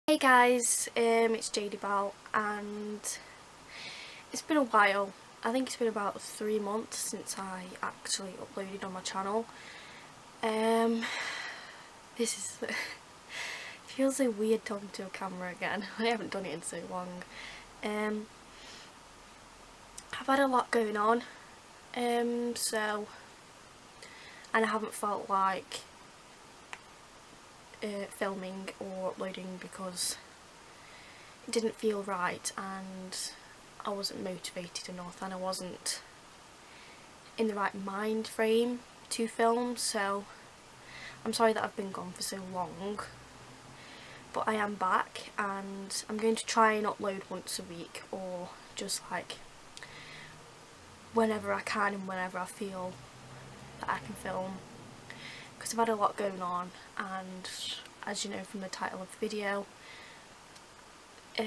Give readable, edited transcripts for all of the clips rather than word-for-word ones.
Hey guys, it's JD Bell, and it's been a while. I think it's been about 3 months since I actually uploaded on my channel. This is it feels so weird talking to a camera again. I haven't done it in so long. I've had a lot going on, and I haven't felt like filming or uploading because it didn't feel right, and I wasn't motivated enough, and I wasn't in the right mind frame to film. So I'm sorry that I've been gone for so long, but I am back, and I'm going to try and upload once a week, or just like whenever I can and whenever I feel that I can film, because I've had a lot going on. And as you know from the title of the video, I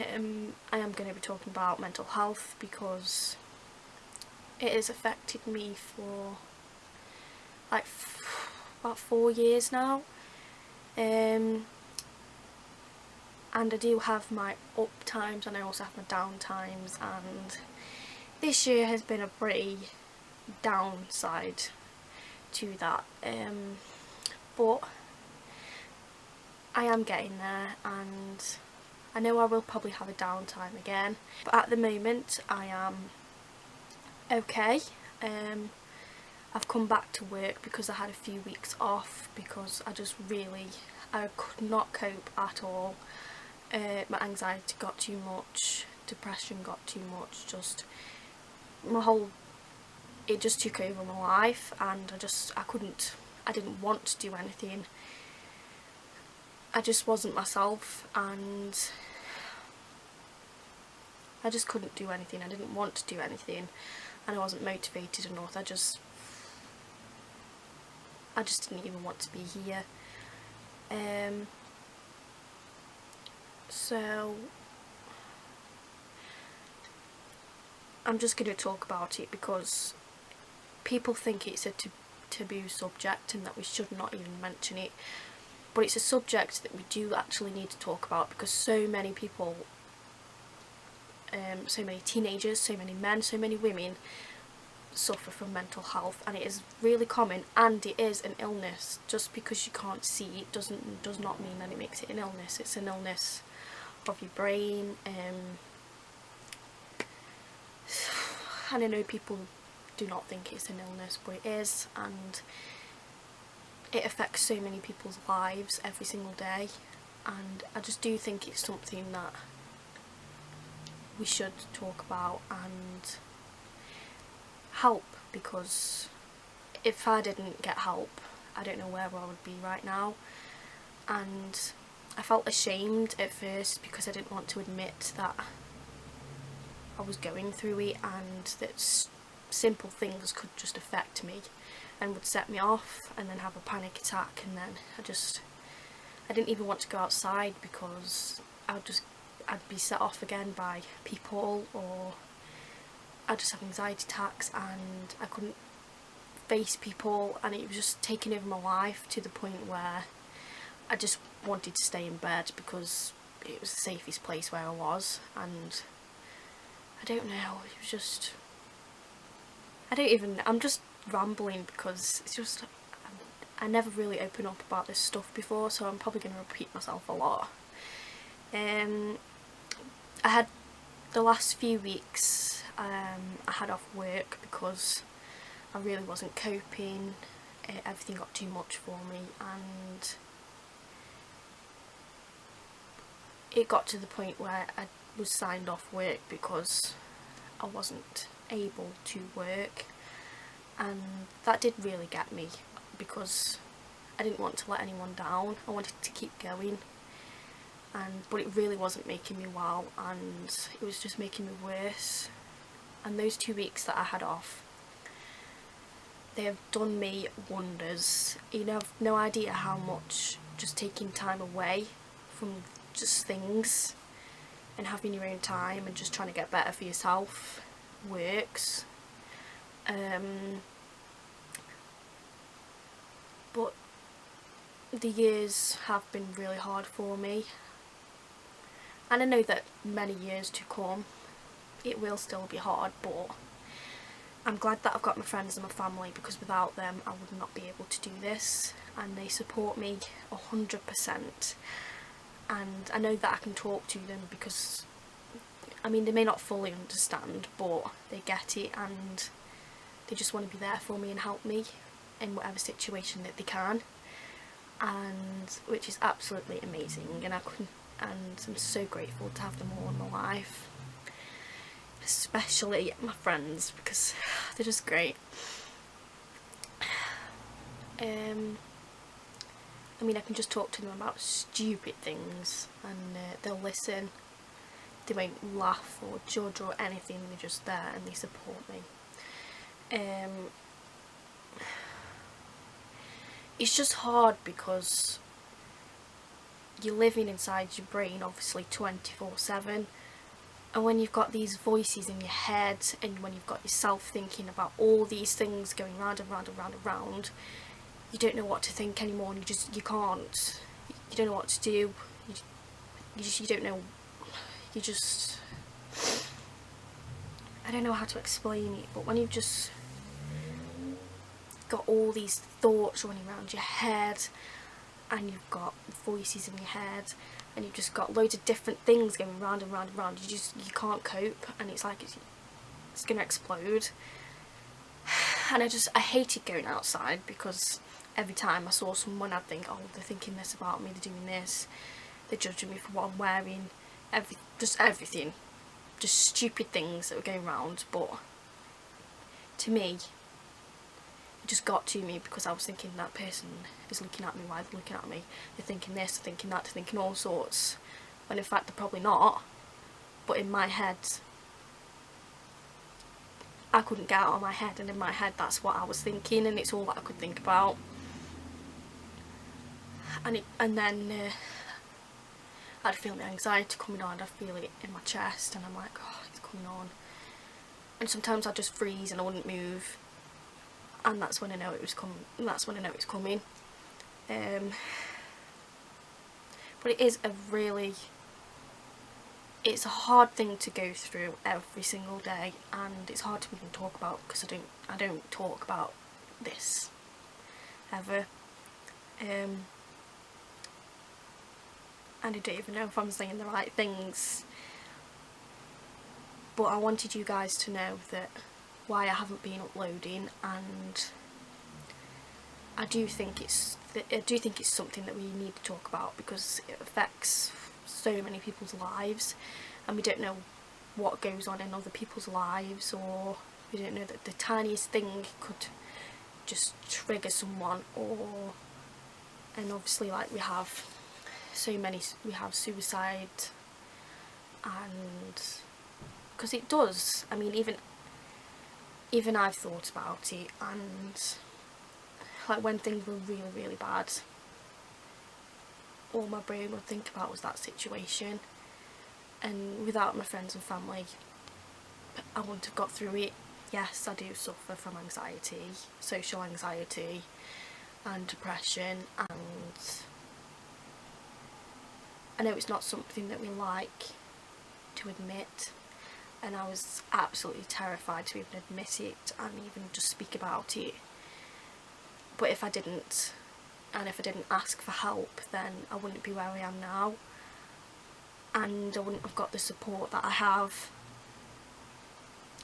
am going to be talking about mental health, because it has affected me for like about 4 years now, and I do have my up times and I also have my down times, and this year has been a pretty downside to that, but I am getting there, and I know I will probably have a downtime again, but at the moment I am okay. I've come back to work because I had a few weeks off because I could not cope at all. My anxiety got too much, depression got too much, it just took over my life, and I didn't want to do anything. I just wasn't myself, and I just couldn't do anything. I didn't want to do anything, and I wasn't motivated enough. I just didn't even want to be here. So I'm just going to talk about it because people think it's a taboo subject and that we should not even mention it, but it's a subject that we do actually need to talk about, because so many people, so many teenagers, so many men, so many women suffer from mental health, and it is really common, and it is an illness. Just because you can't see it does not mean that it makes it an illness. It's an illness of your brain, and I know people do not think it's an illness, but it is, and it affects so many people's lives every single day, and I just do think it's something that we should talk about and help, because if I didn't get help, I don't know where I would be right now. And I felt ashamed at first because I didn't want to admit that I was going through it, and that simple things could just affect me and would set me off, and then have a panic attack, and then I didn't even want to go outside because I'd be set off again by people, or I just have anxiety attacks, and I couldn't face people, and it was just taking over my life to the point where I just wanted to stay in bed because it was the safest place where I was. And I don't know, it was just, I'm just rambling because it's just, I never really opened up about this stuff before, so I'm probably going to repeat myself a lot. I had the last few weeks, I had off work because I really wasn't coping. Everything got too much for me, and it got to the point where I was signed off work because I wasn't able to work, and that did really get me because I didn't want to let anyone down. I wanted to keep going, but it really wasn't making me well, and it was just making me worse. And those 2 weeks that I had off, they have done me wonders. You know, I've no idea how much just taking time away from just things and having your own time and just trying to get better for yourself works. But the years have been really hard for me, And I know that many years to come it will still be hard, but I'm glad that I've got my friends and my family, because without them I would not be able to do this, and they support me 100%. And I know that I can talk to them, because I mean, they may not fully understand, but they get it, and they just want to be there for me and help me in whatever situation that they can, and which is absolutely amazing. And I'm so grateful to have them all in my life, especially my friends, because they're just great. I mean, I can just talk to them about stupid things and they'll listen. They won't laugh or judge or anything, they're just there and they support me. It's just hard because you're living inside your brain obviously 24/7, and when you've got these voices in your head and when you've got yourself thinking about all these things going round and round and round and round, you don't know what to think anymore, and you can't, you don't know what to do, you don't know, I don't know how to explain it, but when you've just got all these thoughts running around your head and you've got voices in your head and you've just got loads of different things going round and round and round, you can't cope, and it's like it's gonna explode. And I hated going outside, because every time I saw someone I'd think, oh, they're thinking this about me, they're doing this, they're judging me for what I'm wearing, just everything, just stupid things that were going around. But to me, it just got to me, because I was thinking that person is looking at me, why they're looking at me, they're thinking this, they're thinking that, they're thinking all sorts, when in fact they're probably not. But in my head, I couldn't get out of my head, and in my head that's what I was thinking, and it's all that I could think about. And then I'd feel the anxiety coming on, I'd feel it in my chest, and I'm like, oh, it's coming on. And sometimes I'd just freeze and I wouldn't move, and that's when I know it was coming. That's when I know it's coming. But it's a hard thing to go through every single day, and it's hard to even talk about, because I don't talk about this ever. And I don't even know if I'm saying the right things, but I wanted you guys to know that why I haven't been uploading, and I do think it's something that we need to talk about, because it affects so many people's lives, and we don't know what goes on in other people's lives, or we don't know that the tiniest thing could just trigger someone. And obviously, like, we have suicide, and because it does, I mean, even I've thought about it, and like when things were really, really bad, all my brain would think about was that situation, and without my friends and family I wouldn't have got through it. Yes, I do suffer from anxiety, social anxiety and depression, and I know it's not something that we like to admit, and I was absolutely terrified to even admit it and even just speak about it. But if I didn't, and if I didn't ask for help, then I wouldn't be where I am now, and I wouldn't have got the support that I have.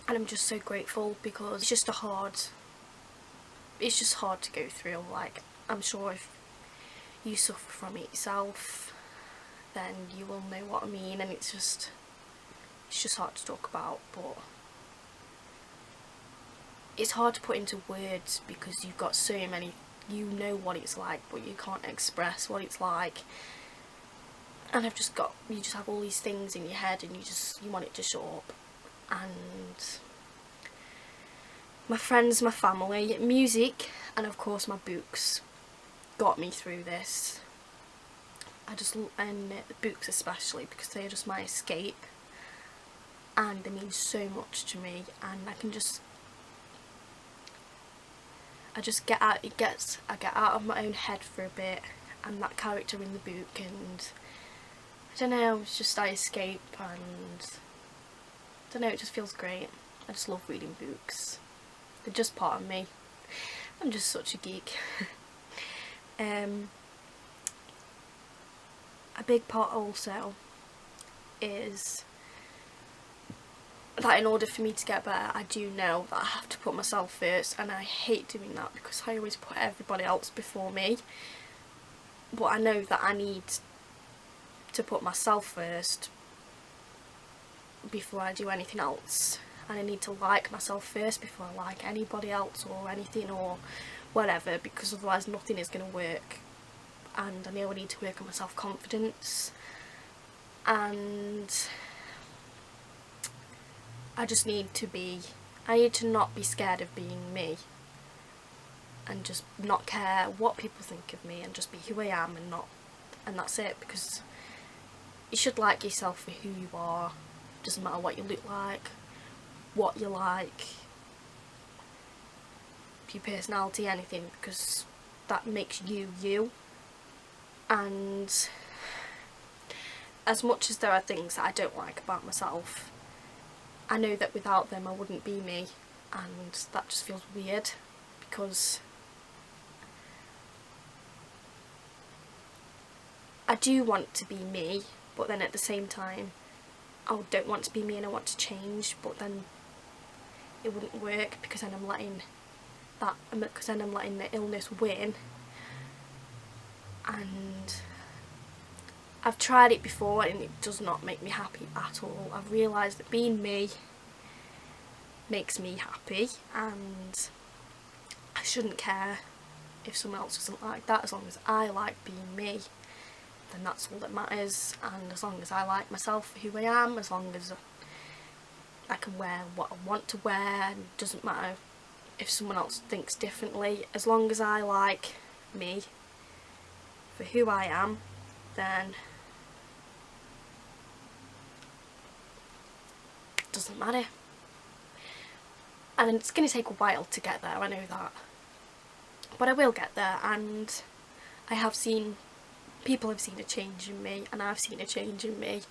And I'm just so grateful, because it's just hard to go through. Like, I'm sure if you suffer from it yourself, then you will know what I mean, and it's just hard to talk about. But it's hard to put into words, because you've got so many, you know what it's like, but you can't express what it's like. And you just have all these things in your head, and you want it to show up. And my friends, my family, music, and of course my books got me through this. And books especially, because they're just my escape, and they mean so much to me, and I get out of my own head for a bit, and that character in the book, and don't know, it's just I escape, and I don't know, it just feels great. I just love reading books. They're just part of me. I'm just such a geek. A big part also is that in order for me to get better, I do know that I have to put myself first, and I hate doing that because I always put everybody else before me. But I know that I need to put myself first before I do anything else, and I need to like myself first before I like anybody else or anything or whatever, because otherwise nothing is going to work. And I know I need to work on my self-confidence, and I just need to not be scared of being me, and just not care what people think of me, and just be who I am, and that's it. Because you should like yourself for who you are. Doesn't matter what you look like, what you like, your personality, anything, because that makes you you. And as much as there are things that I don't like about myself, I know that without them I wouldn't be me, and that just feels weird, because I do want to be me, but then at the same time I don't want to be me and I want to change, but then it wouldn't work, because then I'm letting the illness win. And I've tried it before and it does not make me happy at all. I've realised that being me makes me happy, and I shouldn't care if someone else doesn't like that. As long as I like being me, then that's all that matters. And as long as I like myself for who I am, as long as I can wear what I want to wear, and it doesn't matter if someone else thinks differently, as long as I like me for who I am, then it doesn't matter. And it's going to take a while to get there, I know that, but I will get there. And I have seen, people have seen a change in me, and I've seen a change in me,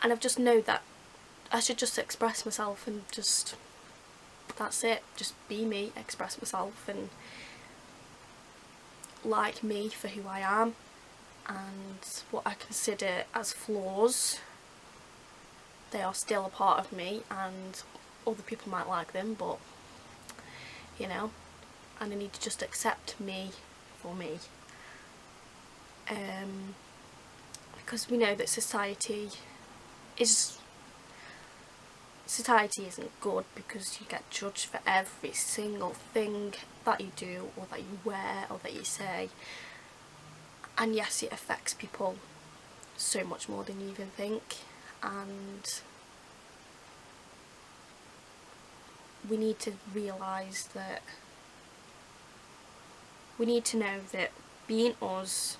and I've just know that I should just express myself, and just, that's it, just be me, express myself, and like me for who I am. And what I consider as flaws, they are still a part of me, and other people might like them, but you know, and I need to just accept me for me. Because we know that society isn't good, because you get judged for every single thing that you do, or that you wear, or that you say. And yes, it affects people so much more than you even think, and we need to realise that, we need to know that being us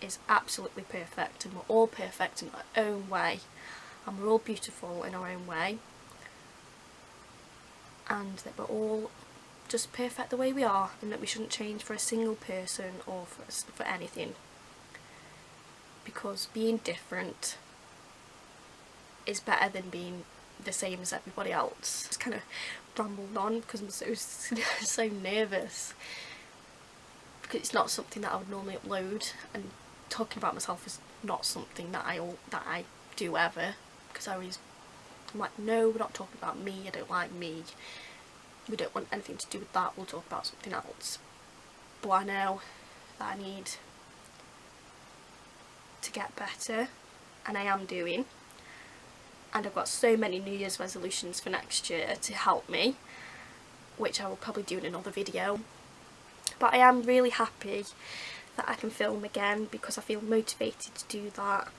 is absolutely perfect, and we're all perfect in our own way, and we're all beautiful in our own way, and that we're all just perfect the way we are, and that we shouldn't change for a single person or for anything, because being different is better than being the same as everybody else. Just kind of rambled on because I'm so nervous, because it's not something that I would normally upload, and talking about myself is not something that I do ever, because I'm like, no, we're not talking about me, I don't like me, we don't want anything to do with that, we'll talk about something else. But I know that I need to get better, and I am doing, and I've got so many New Year's resolutions for next year to help me, which I will probably do in another video. But I am really happy that I can film again, because I feel motivated to do that,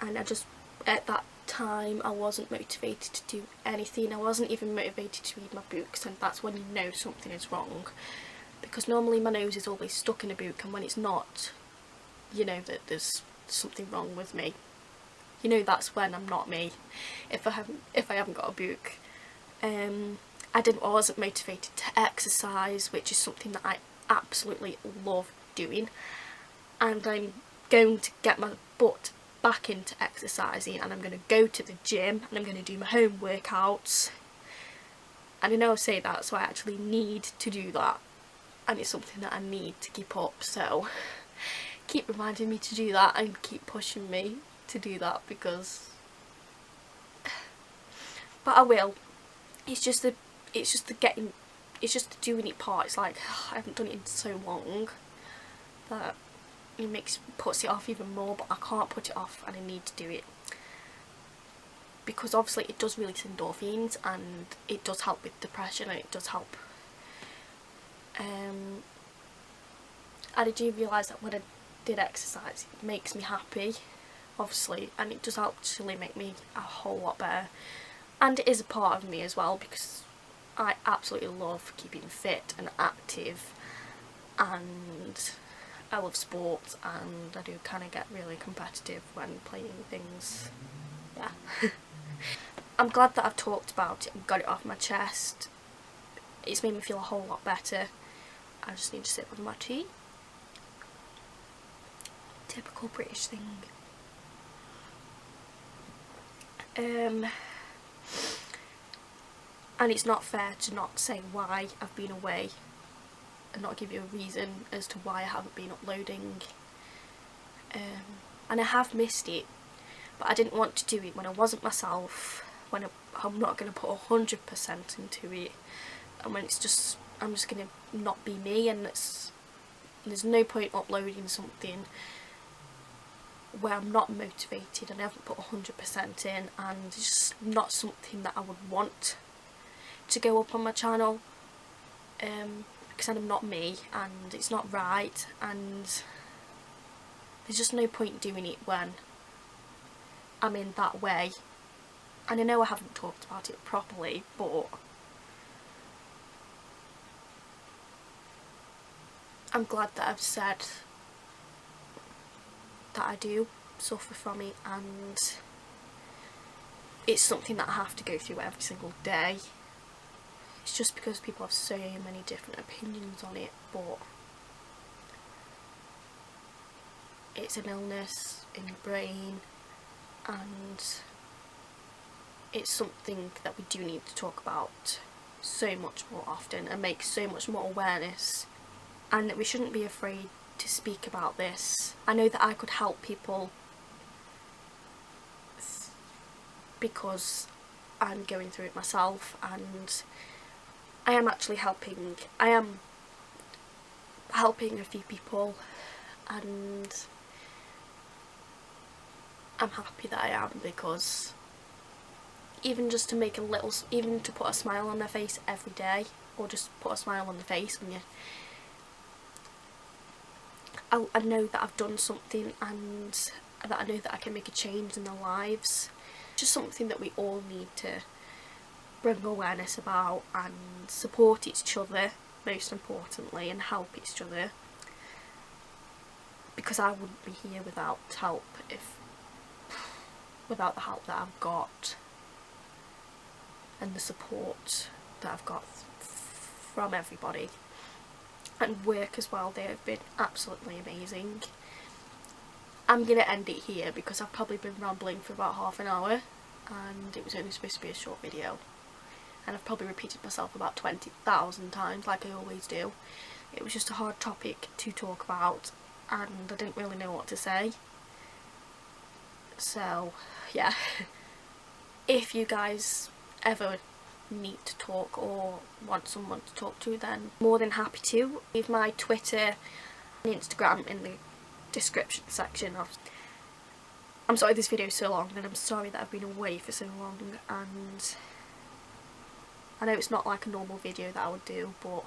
and I just, at that time I wasn't motivated to do anything. I wasn't even motivated to read my books, and that's when you know something is wrong, because normally my nose is always stuck in a book, and when it's not, you know that there's something wrong with me. You know, that's when I'm not me, if I haven't got a book. I wasn't motivated to exercise, which is something that I absolutely love doing, and I'm going to get my but back into exercising, and I'm going to go to the gym and I'm going to do my home workouts. And I know I say that, so I actually need to do that, and it's something that I need to keep up, so keep reminding me to do that and keep pushing me to do that, because but I will. It's just the doing it part. It's like I haven't done it in so long that it puts it off even more, but I can't put it off and I need to do it, because obviously it does release endorphins and it does help with depression, and it does help. And I do realise that when I did exercise, it makes me happy, obviously, and it does actually make me a whole lot better. And it is a part of me as well, because I absolutely love keeping fit and active, and I love sports, and I do kind of get really competitive when playing things. Yeah. I'm glad that I've talked about it and got it off my chest. It's made me feel a whole lot better. I just need to sip with my tea. Typical British thing. And it's not fair to not say why I've been away and not give you a reason as to why I haven't been uploading. And I have missed it, but I didn't want to do it when I wasn't myself, when I'm not going to put 100% into it, and when I'm just going to not be me, and there's no point uploading something where I'm not motivated and I haven't put 100% in, and it's just not something that I would want to go up on my channel, because I'm not me and it's not right, and there's just no point doing it when I'm in that way. And I know I haven't talked about it properly, but I'm glad that I've said that I do suffer from it, and it's something that I have to go through every single day. It's just because people have so many different opinions on it, but it's an illness in the brain, and it's something that we do need to talk about so much more often and make so much more awareness, and that we shouldn't be afraid to speak about this. I know that I could help people because I'm going through it myself, and I am actually helping. I am helping a few people, and I'm happy that I am, because even just to make even to put a smile on their face every day, or just put a smile on the face, and I know that I've done something, and that I know that I can make a change in their lives. Just something that we all need to bring awareness about, and support each other most importantly, and help each other, because I wouldn't be here without the help that I've got and the support that I've got from everybody, and work as well. They have been absolutely amazing. I'm going to end it here because I've probably been rambling for about half an hour, and it was only supposed to be a short video, and I've probably repeated myself about 20,000 times like I always do. It was just a hard topic to talk about, and I didn't really know what to say. So yeah, if you guys ever need to talk or want someone to talk to, then more than happy to. Leave my Twitter and Instagram in the description section. I'm sorry this video is so long, and I'm sorry that I've been away for so long, and I know it's not like a normal video that I would do, but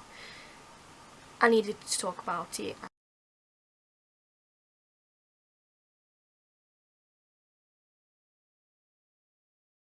I needed to talk about it.